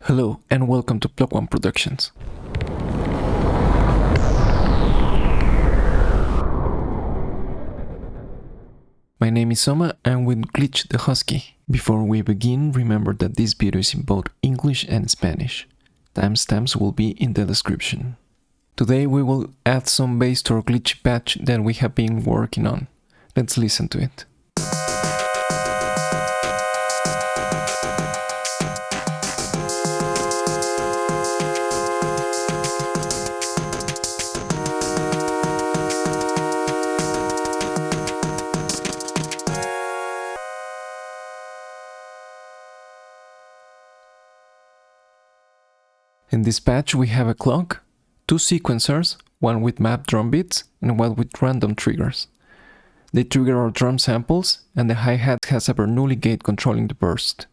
Hello and welcome to BlockOne Productions. My name is Soma and with Glitch the Husky. Before we begin, remember that this video is in both English and Spanish. Timestamps will be in the description. Today we will add some bass to our glitch patch that we have been working on. Let's listen to it. In this patch we have a clock, two sequencers, one with mapped drum beats and one with random triggers. They trigger our drum samples and the hi-hat has a Bernoulli Gate controlling the burst.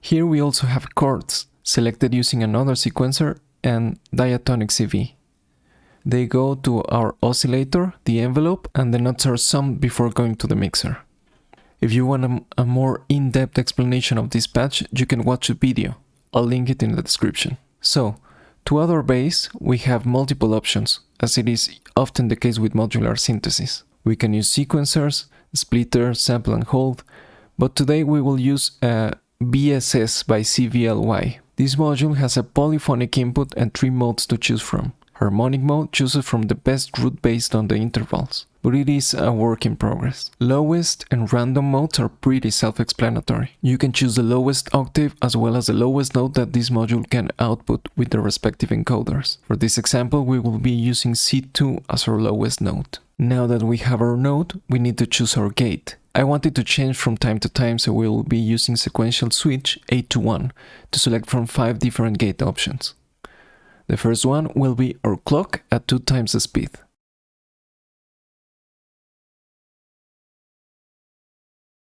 Here we also have chords, selected using another sequencer and diatonic CV. They go to our oscillator, the envelope, and the notes are summed before going to the mixer. If you want a more in-depth explanation of this patch, you can watch the video. I'll link it in the description. So, to add our bass, we have multiple options, as it is often the case with modular synthesis. We can use sequencers, splitter, sample and hold, but today we will use a BSS by cvly. This module has a polyphonic input and three modes to choose from. Harmonic mode chooses from the best route based on the intervals, but it is a work in progress. Lowest and random modes are pretty self-explanatory. You can choose the lowest octave as well as the lowest note that this module can output with the respective encoders. For this example, we will be using C2 as our lowest note. Now that we have our note, we need to choose our gate. I want it to change from time to time, so we will be using Sequential Switch 8 to 1 to select from 5 different gate options. The first one will be our clock at 2 times the speed.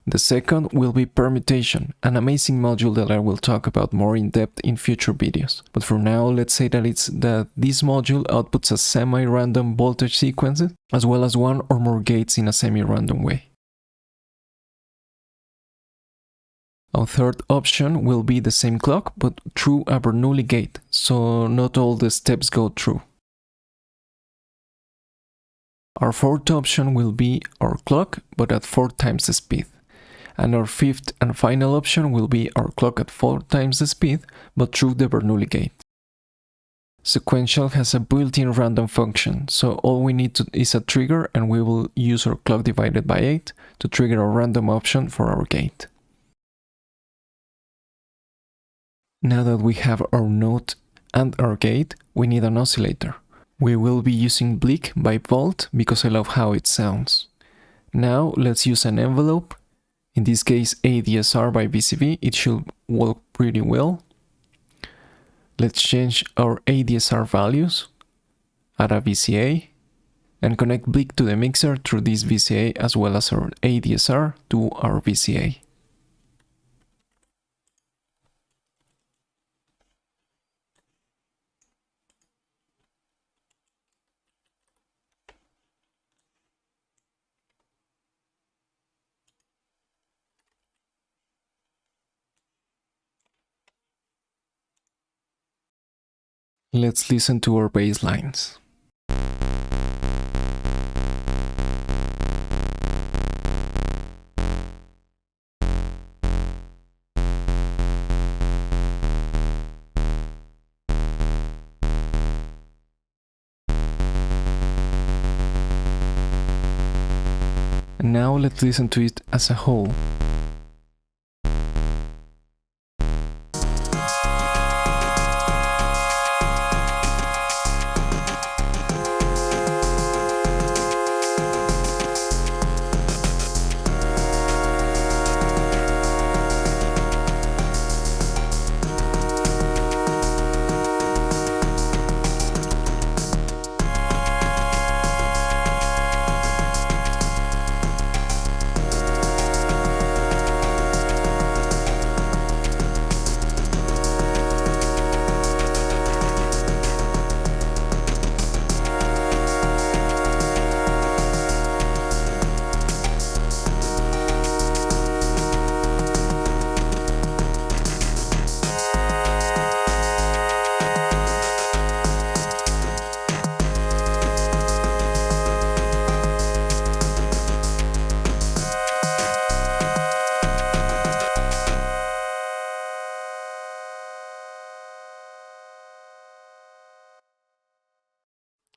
The second will be Permutation, an amazing module that I will talk about more in depth in future videos. But for now, let's say that this module outputs a semi-random voltage sequences, as well as one or more gates in a semi-random way. Our third option will be the same clock, but through a Bernoulli Gate, so not all the steps go through. Our fourth option will be our clock, but at 4 times the speed. And our fifth and final option will be our clock at 4 times the speed, but through the Bernoulli Gate. Sequential has a built-in random function, so all we need is a trigger, and we will use our clock divided by 8 to trigger a random option for our gate. Now that we have our note and our gate, we need an oscillator. We will be using Bleak by Volt because I love how it sounds. Now let's use an envelope. In this case ADSR by VCV, it should work pretty well. Let's change our ADSR values, add a VCA, and connect Bleak to the mixer through this VCA as well as our ADSR to our VCA. Let's listen to our basslines. And now let's listen to it as a whole.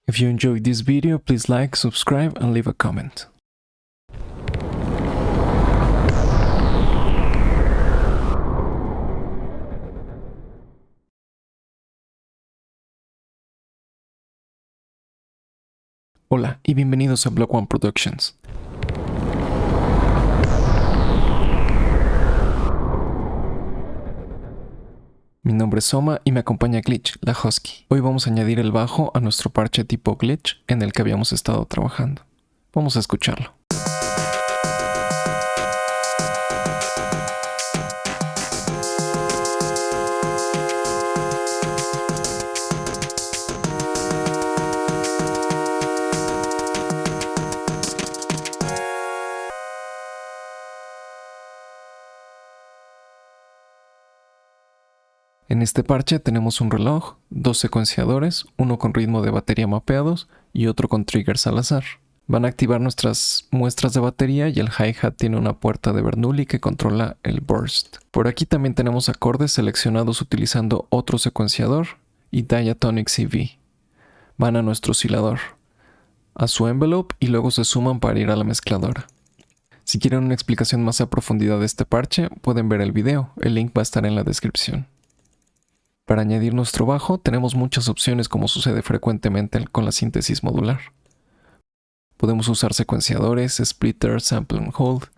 If you enjoyed this video, please like, subscribe and leave a comment. Hola y bienvenidos a BlockOne Productions. Mi nombre es Soma y me acompaña Glitch, la Husky. Hoy vamos a añadir el bajo a nuestro parche tipo Glitch en el que habíamos estado trabajando. Vamos a escucharlo. En este parche tenemos un reloj, dos secuenciadores, uno con ritmo de batería mapeados y otro con triggers al azar. Van a activar nuestras muestras de batería y el hi-hat tiene una puerta de Bernoulli que controla el burst. Por aquí también tenemos acordes seleccionados utilizando otro secuenciador y diatonic CV. Van a nuestro oscilador, a su envelope y luego se suman para ir a la mezcladora. Si quieren una explicación más a profundidad de este parche, pueden ver el video, el link va a estar en la descripción. Para añadir nuestro bajo tenemos muchas opciones como sucede frecuentemente con la síntesis modular. Podemos usar secuenciadores, splitters, sample and hold,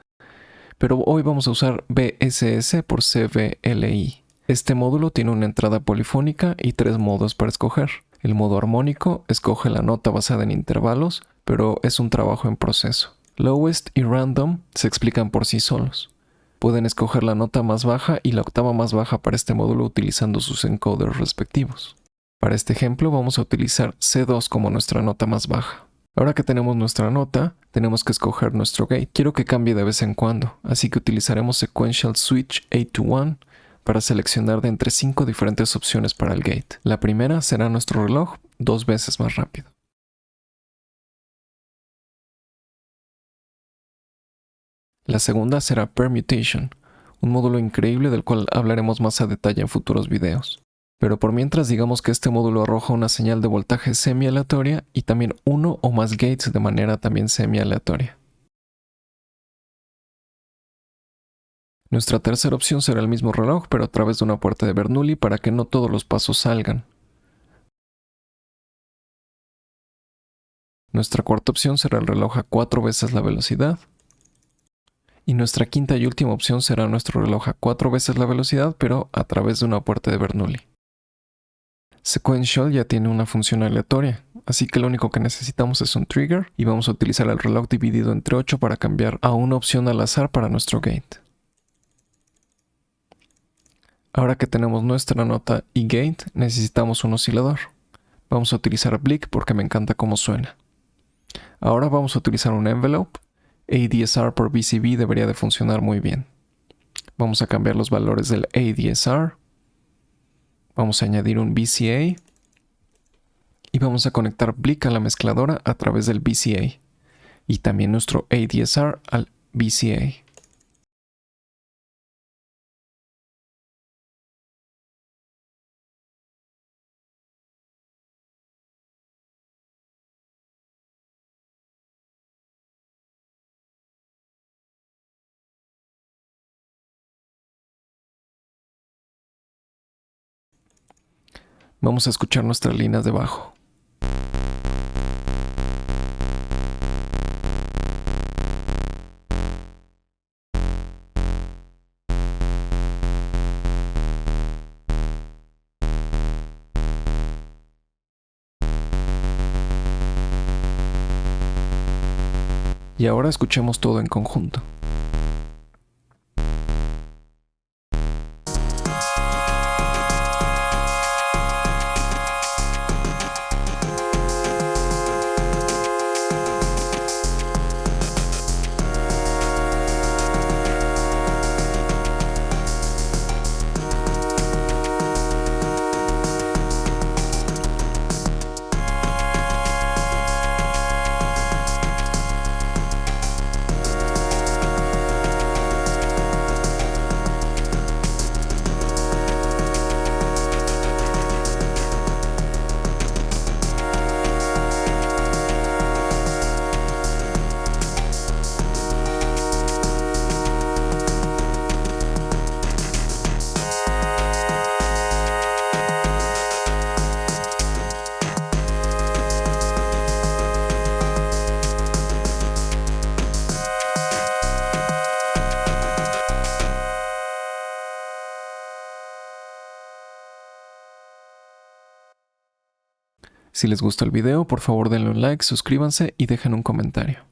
pero hoy vamos a usar BSS por cvly. Este módulo tiene una entrada polifónica y tres modos para escoger. El modo armónico escoge la nota basada en intervalos, pero es un trabajo en proceso. Lowest y random se explican por sí solos. Pueden escoger la nota más baja y la octava más baja para este módulo utilizando sus encoders respectivos. Para este ejemplo vamos a utilizar C2 como nuestra nota más baja. Ahora que tenemos nuestra nota, tenemos que escoger nuestro gate. Quiero que cambie de vez en cuando, así que utilizaremos Sequential Switch 8 to 1 para seleccionar de entre 5 diferentes opciones para el gate. La primera será nuestro reloj 2 veces más rápido. La segunda será Permutation, un módulo increíble del cual hablaremos más a detalle en futuros videos. Pero por mientras digamos que este módulo arroja una señal de voltaje semi-aleatoria y también uno o más gates de manera también semi-aleatoria. Nuestra tercera opción será el mismo reloj pero a través de una puerta de Bernoulli para que no todos los pasos salgan. Nuestra cuarta opción será el reloj a 4 veces la velocidad. Y nuestra quinta y última opción será nuestro reloj a 4 veces la velocidad, pero a través de una puerta de Bernoulli. Sequential ya tiene una función aleatoria, así que lo único que necesitamos es un trigger y vamos a utilizar el reloj dividido entre 8 para cambiar a una opción al azar para nuestro gate. Ahora que tenemos nuestra nota y gate, necesitamos un oscilador. Vamos a utilizar Bleak porque me encanta cómo suena. Ahora vamos a utilizar un envelope. ADSR por VCV debería de funcionar muy bien. Vamos a cambiar los valores del ADSR. Vamos a añadir un VCA. Y vamos a conectar Bleak a la mezcladora a través del VCA. Y también nuestro ADSR al VCA. Vamos a escuchar nuestras líneas de bajo. Y ahora escuchemos todo en conjunto. Si les gustó el video, por favor denle un like, suscríbanse y dejen un comentario.